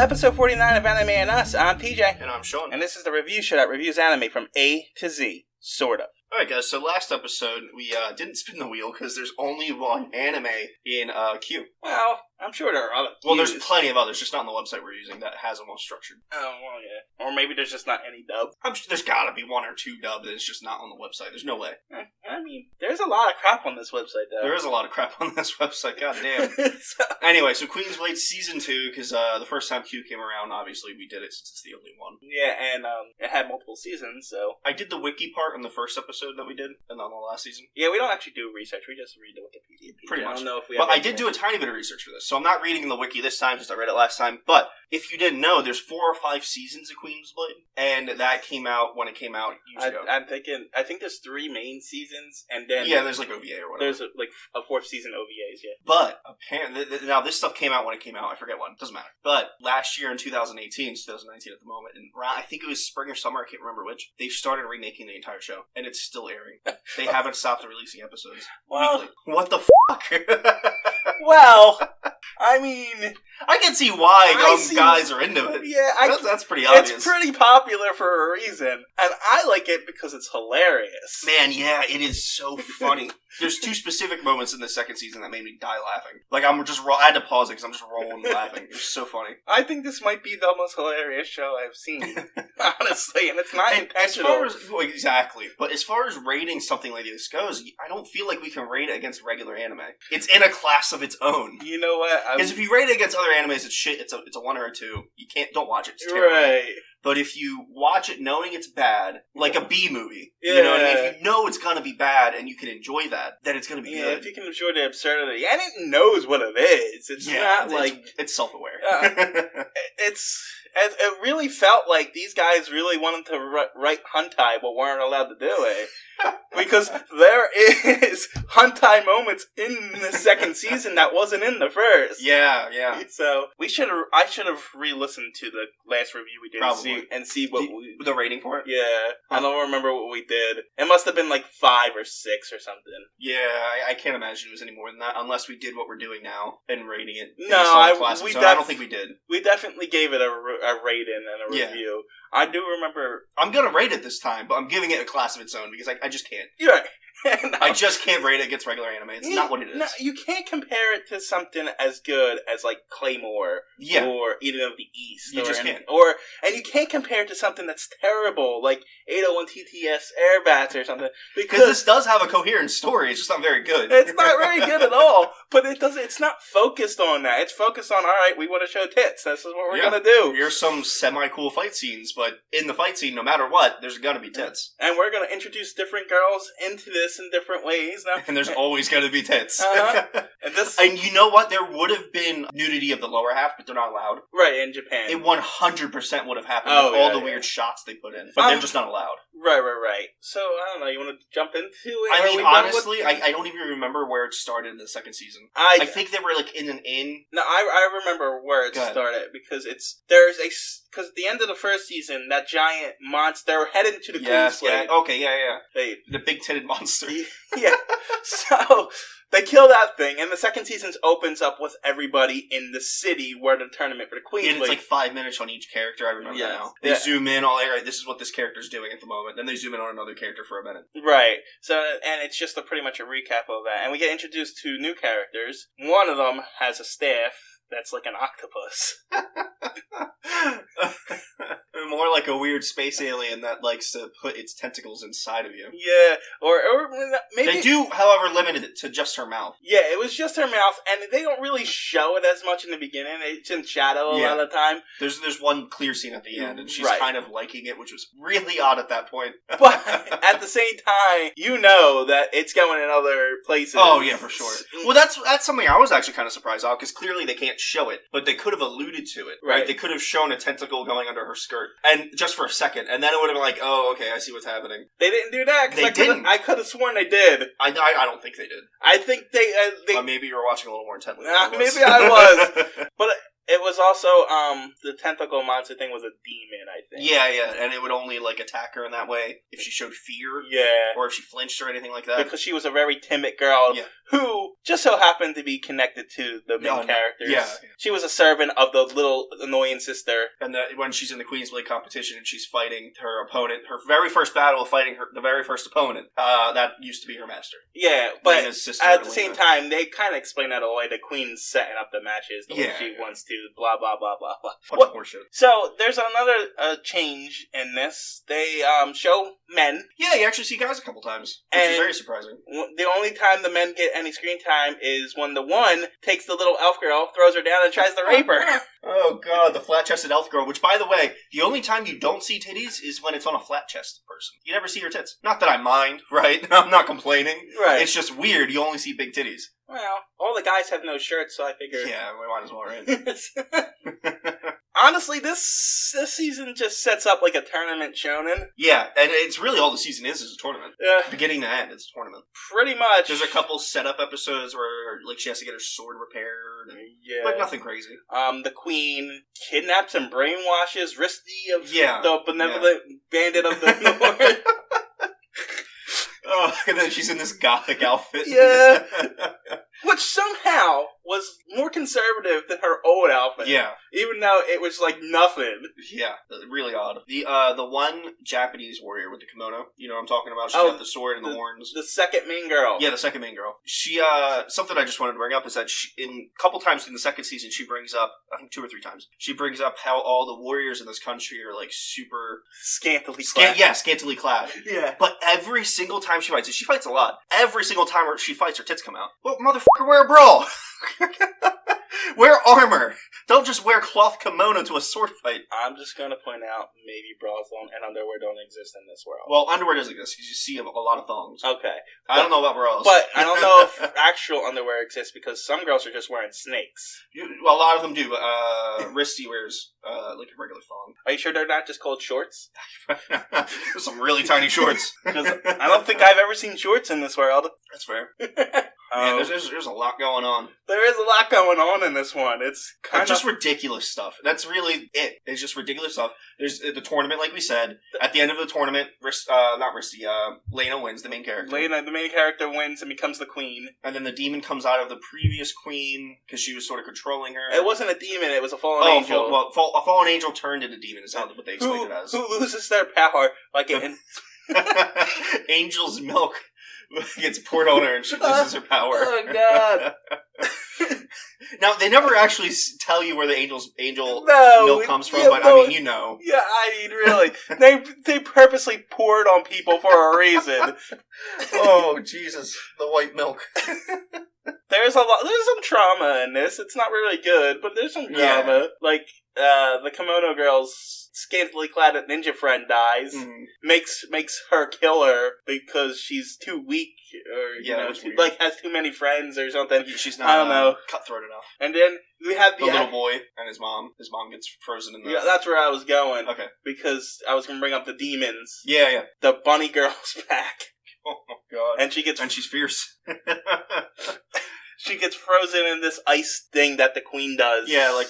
episode 49 of Anime and Us. I'm TJ. And I'm Shawn. And this is the review show that reviews anime from A to Z. Sort of. Alright guys, so last episode we didn't spin the wheel because there's only one anime in queue. Well, I'm sure there are other Well, there's plenty of others, just not on the website we're using that has them all structured. Oh, well, yeah. Or maybe there's just not any dub. I'm sure there's gotta be one or two dub that's just not on the website. There's no way. I mean, there's a lot of crap on this website, though. There is a lot of crap on this website, goddamn. Anyway, so Queen's Blade Season 2, because the first time Q came around, obviously we did it since it's the only one. Yeah, and it had multiple seasons, so... I did the wiki part on the first episode that we did, and on the last season. Yeah, we don't actually do research, we just read the Wikipedia page. Pretty much. I don't know if we But I did do a tiny bit of research for this, so I'm not reading the wiki this time since I read it last time, but if you didn't know, there's 4 or 5 seasons of Queen's Blade, and that came out when it came out years ago. I think there's 3 main seasons, and then... Yeah, there's like OVA or whatever. There's like a 4th season OVAs, yeah. But, apparently, now this stuff came out when it came out, I forget when, doesn't matter. But, last year in 2019 at the moment, and I think it was spring or summer, I can't remember which, they started remaking the entire show, and it's still airing. They haven't stopped releasing episodes weekly. What the fuck? Well, I mean... I can see why guys are into it. Yeah, that's pretty obvious. It's pretty popular for a reason, and I like it because it's hilarious. Man, yeah, it is so funny. There's 2 specific moments in the second season that made me die laughing. Like, I had to pause it because I'm just rolling laughing. It was so funny. I think this might be the most hilarious show I've seen, honestly, and it's not intentional. Exactly. But as far as rating something like this goes, I don't feel like we can rate it against regular anime. It's in a class of its own. You know what? Because if you rate it against other animes, it's shit. It's a 1 or a 2. Don't watch it. It's terrible. Right. But if you watch it knowing it's bad, like a B movie, yeah. You know what I mean? If you know it's gonna be bad and you can enjoy that, then it's gonna be good. If you can enjoy the absurdity, and it knows what it is. It's not like... It's self-aware. It really felt like these guys really wanted to write hentai, but weren't allowed to do it. Because there is hentai moments in the second season that wasn't in the first. Yeah. So I should have re-listened to the last review we did and see what the rating for it. Yeah, I don't remember what we did. It must have been like 5 or 6 or something. Yeah, I can't imagine it was any more than that unless we did what we're doing now and rating it. No, I don't think we did. We definitely gave it a rating and a review. I do remember... I'm going to rate it this time, but I'm giving it a class of its own because I just can't. You're right. No. I just can't rate it against regular anime. It's not what it is. No, you can't compare it to something as good as like Claymore or Eden of the East. You just can't. And you can't compare it to something that's terrible like 801 TTS Airbats or something. Because this does have a coherent story. It's just not very good. It's not very good at all. But it's not focused on that. It's focused on, alright, we want to show tits. This is what we're going to do. Here's some semi-cool fight scenes, but in the fight scene, no matter what, there's going to be tits. And we're going to introduce different girls into this in different ways. Now. And there's always going to be tits. And you know what? There would have been nudity of the lower half, but they're not allowed. Right, in Japan. It 100% would have happened with all the weird shots they put in. But they're just not allowed. Right. So, I don't know, you want to jump into it? I mean, honestly, I don't even remember where it started in the second season. I think they were, like, in an inn. No, I remember where it started, because because at the end of the first season, that giant monster headed into the Queen's Blade. The big-titted monster. Yeah. So, they kill that thing, and the second season opens up with everybody in the city where the tournament for the Queen's Blade. And it's like 5 minutes on each character, I remember now. They zoom in, this is what this character's doing at the moment. Then they zoom in on another character for a minute. Right. So, and it's just pretty much a recap of that. And we get introduced to new characters. One of them has a staff that's like an octopus. More like a weird space alien that likes to put its tentacles inside of you. Yeah, or maybe... They do, however, limit it to just her mouth. Yeah, it was just her mouth, and they don't really show it as much in the beginning. It's in shadow a lot of the time. There's one clear scene at the end, and she's kind of liking it, which was really odd at that point. But at the same time, you know that it's going in other places. Oh, yeah, for sure. Well, that's something I was actually kind of surprised about, because clearly they can't show it, but they could have alluded to it, right? They could have shown a tentacle going under her skirt, and just for a second, and then it would have been like, oh, okay, I see what's happening. They didn't do that. They didn't. I could have sworn they did. I don't think they did. I think they maybe you were watching a little more intently. Maybe I was. But It was also, the tentacle monster thing was a demon, I think. Yeah, and it would only, like, attack her in that way if she showed fear. Yeah. Or if she flinched or anything like that. Because she was a very timid girl who just so happened to be connected to the main characters. Yeah. She was a servant of the little annoying sister. And when she's in the Queen's Blade competition and she's fighting her opponent, her very first battle of fighting the very first opponent, that used to be her master. Yeah, but Lena's sister, at the same time, they kind of explain that away. The Queen's setting up the matches the way she wants to, blah, blah, blah, blah, blah. More shit. So, there's another change in this. They show men. Yeah, you actually see guys a couple times, which is very surprising. The only time the men get any screen time is when the one takes the little elf girl, throws her down, and tries to rape her. Oh god, the flat-chested elf girl, which, by the way, the only time you don't see titties is when it's on a flat-chested person. You never see her tits. Not that I mind, right? I'm not complaining. Right. It's just weird, you only see big titties. Well, all the guys have no shirts, so I figure... Yeah, we might as well, right? Honestly, this season just sets up like a tournament shonen. Yeah, and it's really all the season is a tournament. Yeah. Beginning to end, it's a tournament. Pretty much. There's a couple setup episodes where like she has to get her sword repaired. And, but nothing crazy. The queen kidnaps and brainwashes Risty of the benevolent bandit of the north. Oh, and then she's in this gothic outfit. Yeah. Which somehow was more conservative than her old outfit. Yeah. Even though it was like nothing. Yeah, really odd. The one Japanese warrior with the kimono, you know what I'm talking about? She's got the sword and the horns. The second main girl. Yeah, the second main girl. She, something I just wanted to bring up is that in a couple times in the second season, she brings up, I think 2 or 3 times, she brings up how all the warriors in this country are like super... Scantily clad. Yeah, scantily clad. Yeah. But every single time she fights, and she fights a lot, every single time she fights, her tits come out. Well, motherfucker, wear a bra! Wear armor! Don't just wear cloth kimono to a sword fight. I'm just gonna point out, maybe bras and underwear don't exist in this world. Well, underwear does exist, because you see a lot of thongs. Okay. I don't know about bras. But I don't know if actual underwear exists, because some girls are just wearing snakes. Well, a lot of them do, but Risty wears like a regular thong. Are you sure they're not just called shorts? Some really tiny shorts. Because I don't think I've ever seen shorts in this world. That's fair. Man, there's a lot going on. There is a lot going on in this one. It's kind of just ridiculous stuff. That's really it. It's just ridiculous stuff. There's the tournament, like we said. At the end of the tournament, Lena wins, the main character. Lena, the main character, wins and becomes the queen. And then the demon comes out of the previous queen because she was sort of controlling her. It wasn't a demon; it was a fallen angel. A fallen angel turned into demon is what they explained it as. Who loses their power like in Angel's milk gets poured on her and she loses her power. Oh god. Now, they never actually tell you where the angel milk comes from, but I mean, you know. Yeah, I mean, really. they purposely pour it on people for a reason. Oh, Jesus. The white milk. There's some trauma in this. It's not really good, but there's some drama. Yeah. Like, the kimono girl's scantily clad ninja friend dies. Mm. Makes her kill her because she's too weak, or like has too many friends or something. She's not. I don't know. Cutthroat enough. And then we have the little boy and his mom. His mom gets frozen in the. Yeah, that's where I was going. Okay. Because I was going to bring up the demons. Yeah. The bunny girl's back. Oh god. And she's fierce. She gets frozen in this ice thing that the queen does. Yeah, like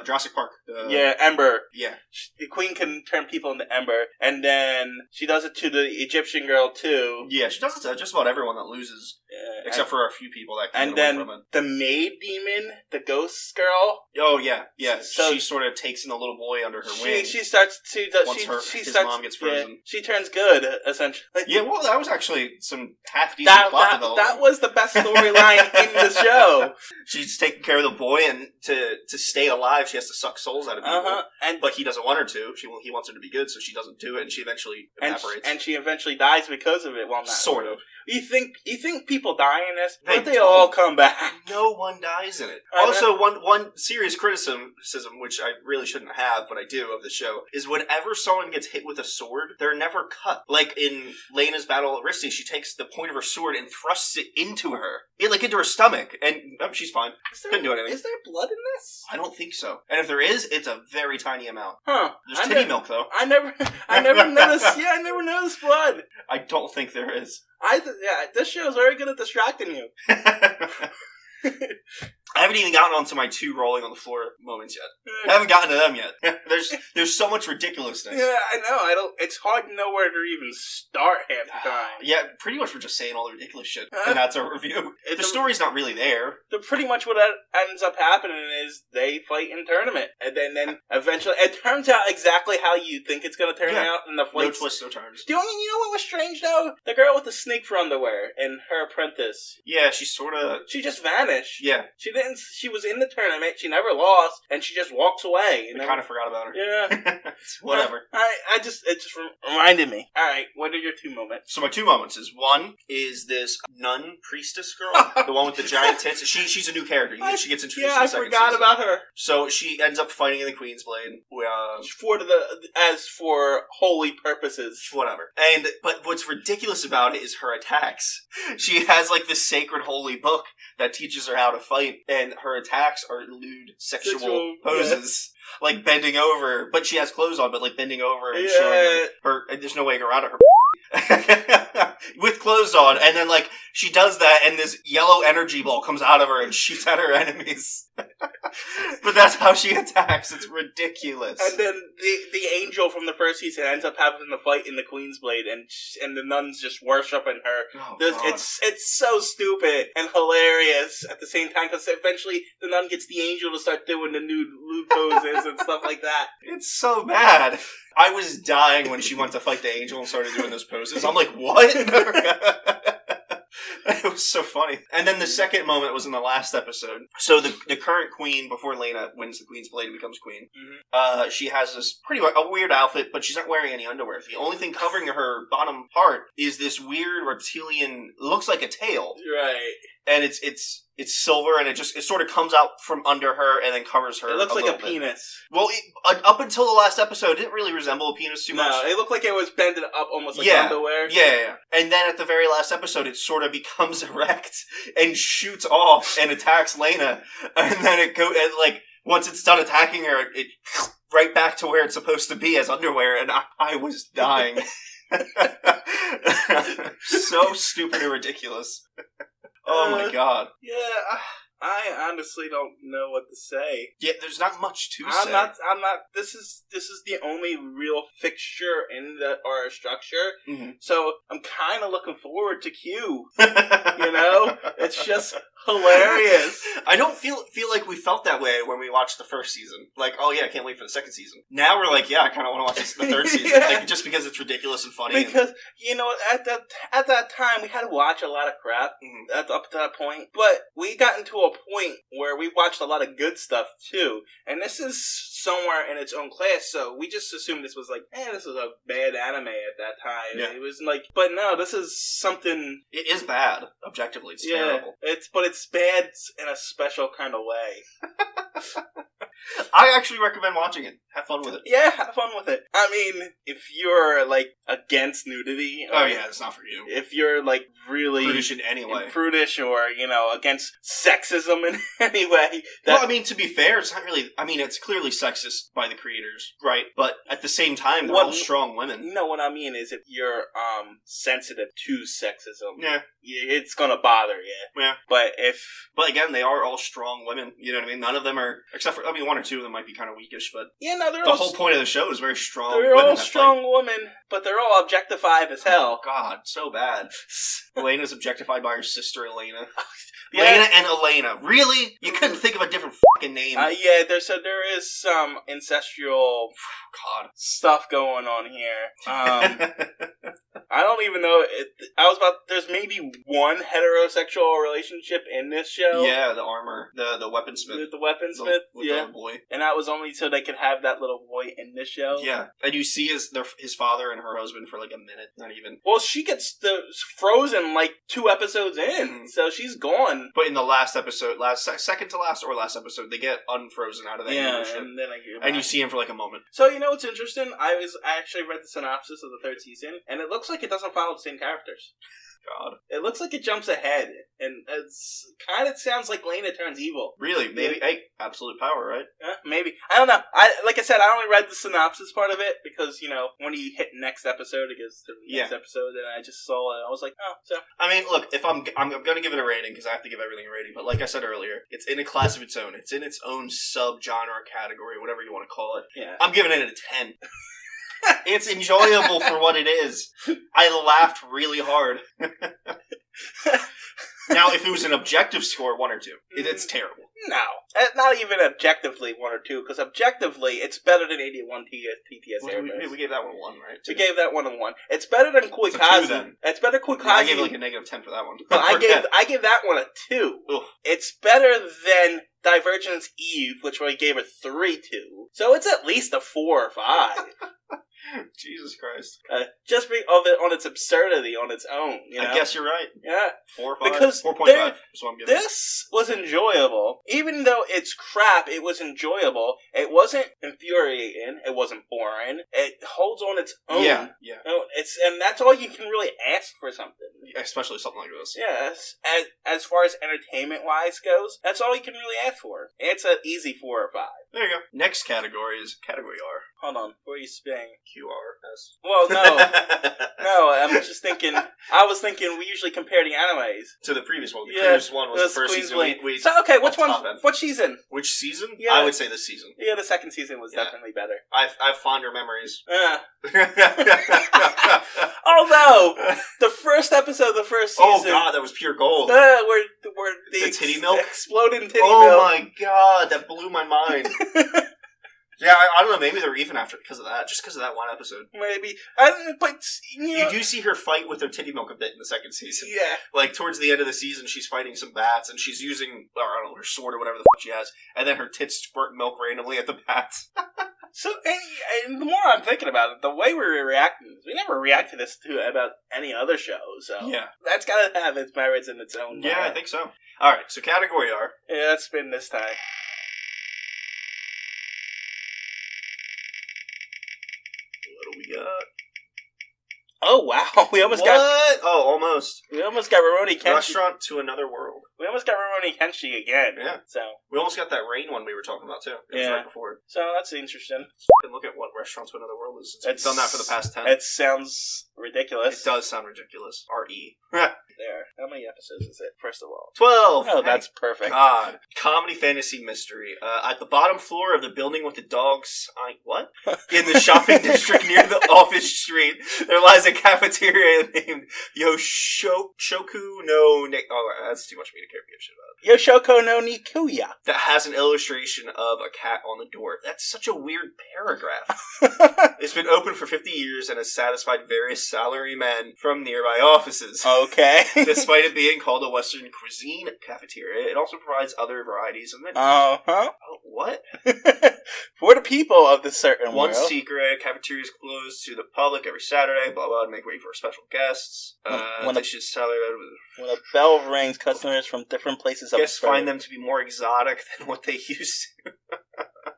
Jurassic Park. Ember. Yeah. The queen can turn people into ember. And then she does it to the Egyptian girl, too. Yeah, she does it to just about everyone that loses. Except for a few people that can get away from it. The maid demon, the ghost girl. Oh, yeah. So she sort of takes in the little boy under her wing. She starts to... His mom gets frozen. Yeah, she turns good, essentially. Yeah, well, that was actually some half-decent plot development. That was the best storyline in the show. She's taking care of the boy, and to stay alive, she has to suck souls out of people. But he doesn't want her to. He wants her to be good, so she doesn't do it, and she eventually evaporates. And she eventually dies because of it. Well, not sort of. You think people die in this? But they all come back. No one dies in it. Also, one serious criticism, which I really shouldn't have, but I do, of the show, is whenever someone gets hit with a sword, they're never cut. Like in Lena's battle at Risty, she takes the point of her sword and thrusts it into her. Into her stomach. And she's fine. Couldn't do anything. Is there blood in this? I don't think so. And if there is, it's a very tiny amount. Huh. There's titty milk, though. I never noticed. Yeah, I never noticed blood. I don't think there is. This show is very good at distracting you. I haven't even gotten onto my 2 rolling on the floor moments yet. I haven't gotten to them yet. There's so much ridiculousness. Yeah, I know. It's hard to know where to even start half the time. Yeah, pretty much we're just saying all the ridiculous shit, and that's our review. The story's not really there. Pretty much what ends up happening is they fight in tournament, and then eventually it turns out exactly how you think it's going to turn out, and the fights. No twists, no turns. You know what was strange though? The girl with the snake for underwear and her apprentice. Yeah, she just vanished. Yeah, she was in the tournament. She never lost, and she just walks away. I kind of forgot about her. Yeah, whatever. It just reminded me. All right, what are your 2 moments? So my 2 moments is one is this nun priestess girl, the one with the giant tits. She's a new character. She gets introduced. Yeah, in the second I forgot season. about her. So she ends up fighting in the Queen's Blade. As for holy purposes, whatever. But what's ridiculous about it is her attacks. She has like this sacred holy book that teaches her how to fight, and her attacks are lewd sexual poses. Yeah. Like bending over, but she has clothes on, but like bending over and showing her there's no way around it, her with clothes on, and then like she does that and this yellow energy ball comes out of her and shoots at her enemies. But that's how she attacks. It's ridiculous. And then the angel from the first season ends up having the fight in the Queen's Blade, and the nuns just worshiping her. Oh, it's so stupid and hilarious at the same time, because eventually the nun gets the angel to start doing the nude poses and stuff like that. It's so bad. I was dying when she went to fight the angel and started doing those poses. I'm like, what? It was so funny. And then the second moment was in the last episode. So the current queen, before Lena wins the Queen's Blade and becomes queen, she has this a weird outfit, but she's not wearing any underwear. The only thing covering her bottom part is this weird reptilian, looks like a tail. Right. And it's silver, and it sort of comes out from under her and then covers her. It looks like a bit. Penis. Well, up until the last episode, it didn't really resemble a penis too much. No, it looked like it was bended up almost like underwear. Yeah. And then at the very last episode, it sort of becomes erect and shoots off and attacks Lena. And then once it's done attacking her, it right back to where it's supposed to be as underwear, and I was dying. So stupid and ridiculous. Oh my god. Yeah, I honestly don't know what to say. Yeah, there's not much to say. I'm not. This is the only real fixture in our structure. Mm-hmm. So I'm kind of looking forward to Q. It's just hilarious. I don't feel like we felt that way when we watched the first season. Like, oh yeah, I can't wait for the second season. Now we're like, yeah, I kind of want to watch the third season, like, just because it's ridiculous and funny. Because at that time we had to watch a lot of crap up to that point, but we got into a point where we watched a lot of good stuff too, and this is somewhere in its own class. So we just assumed this was like, this is a bad anime at that time. Yeah. It was like, but no, this is something. It is bad. Objectively, it's terrible. It's bad in a special kind of way. I actually recommend watching it. Have fun with it. Yeah, have fun with it. I mean, if you're like against nudity, it's not for you. If you're like really prudish in any way, or against sexism in any way. Well, I mean, to be fair, it's not really. I mean, it's clearly sexist by the creators, right? But at the same time, they're all strong women. No, what I mean is, if you're sensitive to sexism, yeah, it's gonna bother you. Yeah, but again, they are all strong women. You know what I mean? None of them are, except for one or two of them might be kind of weakish, but the whole point of the show is very strong. They're all strong women, but they're all objectified as hell. Oh, God, so bad. Elena's objectified by her sister Elena. Yeah. Lena and Elena. Really? You couldn't think of a different fucking name. There is some incestual stuff going on here. I don't even know. There's maybe one heterosexual relationship in this show. Yeah, the armor, the weaponsmith. The weaponsmith, with the boy. And that was only so they could have that little boy in this show. Yeah, and you see his father and her husband for like a minute, not even. Well, she gets frozen like 2 episodes in, so she's gone. But in the last episode, second to last or last episode, they get unfrozen out of that ship. And then and you see him for like a moment. So you know what's interesting? I actually read the synopsis of the 3rd season, and it looks like it doesn't follow the same characters. God. It looks like it jumps ahead, and it's kind of sounds like Lena turns evil. Really? Maybe. Hey, absolute power, right? Maybe. I don't know. Like I said, I only read the synopsis part of it because, when you hit next episode, it goes to the next episode, and I just saw it. I was like, oh, so. I mean, look, if I'm going to give it a rating because I have to give everything a rating, but like I said earlier, it's in a class of its own. It's in its own sub-genre category, whatever you want to call it. Yeah. I'm giving it a 10. It's enjoyable for what it is. I laughed really hard. Now, if it was an objective score, 1 or 2, it's terrible. No. Not even objectively 1 or 2, because objectively, it's better than 81 TTS Airbus. We gave that one a 1, right? We gave that one a 1. It's better than Kuikazu. It's better than Kuikazu. I gave like a -10 for that one. But I gave that one a 2. Oof. It's better than Divergence Eve, which we gave a 3 to. So it's at least a 4 or 5. Jesus Christ. Just of it on its absurdity on its own, I guess you're right. Yeah. 4 or 5? Because 4.5 is what I'm giving. This was enjoyable. Even though it's crap, it was enjoyable. It wasn't infuriating. It wasn't boring. It holds on its own. Yeah. And that's all you can really ask for something. Especially something like this. Yes. As far as entertainment-wise goes, that's all you can really ask for. It's an easy 4 or 5. There you go. Next category is Category R. Hold on. Before you spin. QRS. Well, no. No, I'm just thinking. I was thinking we usually compare the animes. To the previous one. The previous one was the first season. Okay, which one? What season? Which season? Yeah. I would say this season. Yeah, the second season was definitely better. I have fonder memories. Although, the first episode of the first season... Oh god, that was pure gold. Where the titty milk? Exploding titty milk. Oh my god, that blew my mind. Yeah, I don't know, maybe they're even after because of that. Just because of that one episode. Maybe. But, you do see her fight with her titty milk a bit in the second season. Yeah. Like, towards the end of the season, she's fighting some bats, and she's using, I don't know, her sword or whatever the fuck she has, and then her tits squirt milk randomly at the bats. So, and the more I'm thinking about it, the way we were reacting, we never reacted to this about any other show, so that's gotta have its merits in its own way. Yeah, I think so. Alright, so Category R. Yeah, let's spin this time. What do we got? Oh, wow. We almost got... Oh, almost. We almost got Rurouni Kenshi. Restaurant to Another World. We almost got Rurouni Kenshi again. Yeah. So. We almost got that rain one we were talking about, too. It was right before. So, that's interesting. And look at what Restaurant to Another World is. It's done that for the past 10. It sounds ridiculous. It does sound ridiculous. R.E. There. How many episodes is it, first of all? 12! Oh, that's perfect. God. Comedy, fantasy, mystery. At the bottom floor of the building with the dogs... What? In the shopping district near the office street, there lies a cafeteria named Yoshoku no... Oh, that's too much for me to care if you shit about. Yoshoko no Nikuya. That has an illustration of a cat on the door. That's such a weird paragraph. It's been open for 50 years and has satisfied various salarymen from nearby offices. Okay. Despite it being called a Western cuisine cafeteria, it also provides other varieties of menus. Uh-huh. Oh, what? For the people of this certain One world. secret, cafeteria is closed to the public every Saturday, blah, blah, to make way for special guests. Dishes when a bell rings, customers from different places guests find them to be more exotic than what they used to.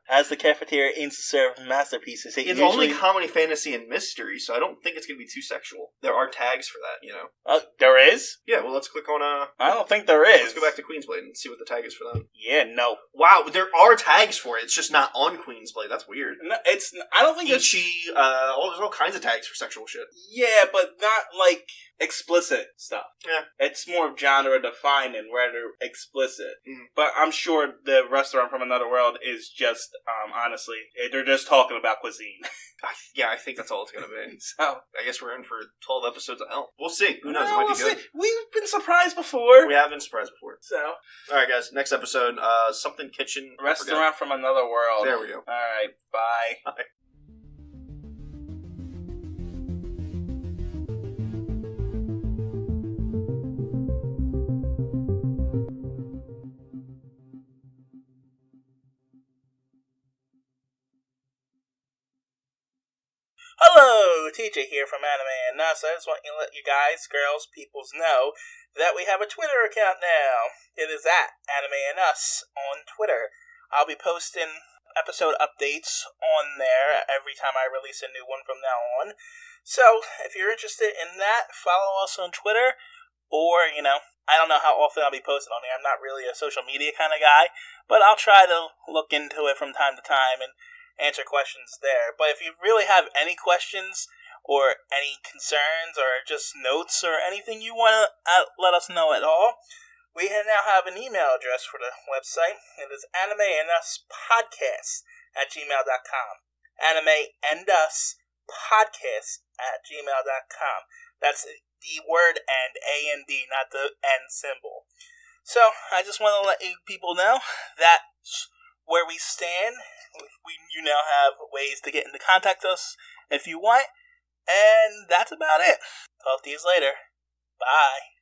As the cafeteria aims to serve masterpieces, it's only comedy, fantasy, and mystery, so I don't think it's going to be too sexual. There are tags for that, you know. There is? Yeah, well, let's click on... I don't think there is. Let's go back to Queensblade and see what the tag is for them. Yeah, no. Wow, there are tags for it. It's just not on Queensblade. That's weird. No, I don't think it's... Ichi, there's all kinds of tags for sexual shit. Yeah, but not, like, explicit stuff. Yeah. It's more genre defined and rather explicit. But I'm sure the Restaurant from Another World is just, honestly, they're just talking about cuisine. I think that's all it's going to be. So, I guess we're in for 12 episodes of hell. We'll see. Who knows? No, it might we'll be good. see. We've been surprised before. We have been surprised before. So. Alright, guys. Next episode, something kitchen. Restaurant from Another World. There we go. Alright, bye. Bye. Hello, TJ here from Anime and Us. I just want to let you guys, girls, peoples know that we have a Twitter account now. It is at Anime and Us on Twitter. I'll be posting episode updates on there every time I release a new one from now on. So, if you're interested in that, follow us on Twitter, or, I don't know how often I'll be posting on there. I'm not really a social media kind of guy, but I'll try to look into it from time to time and answer questions there. But if you really have any questions or any concerns or just notes or anything you want to let us know at all, we now have an email address for the website. It is animeanduspodcast@gmail.com. animeanduspodcast@gmail.com. That's the word and, A-N-D, not the N symbol. So, I just want to let you people know that's where we stand. You now have ways to get into contact us if you want. And that's about it. Talk to you later. Bye.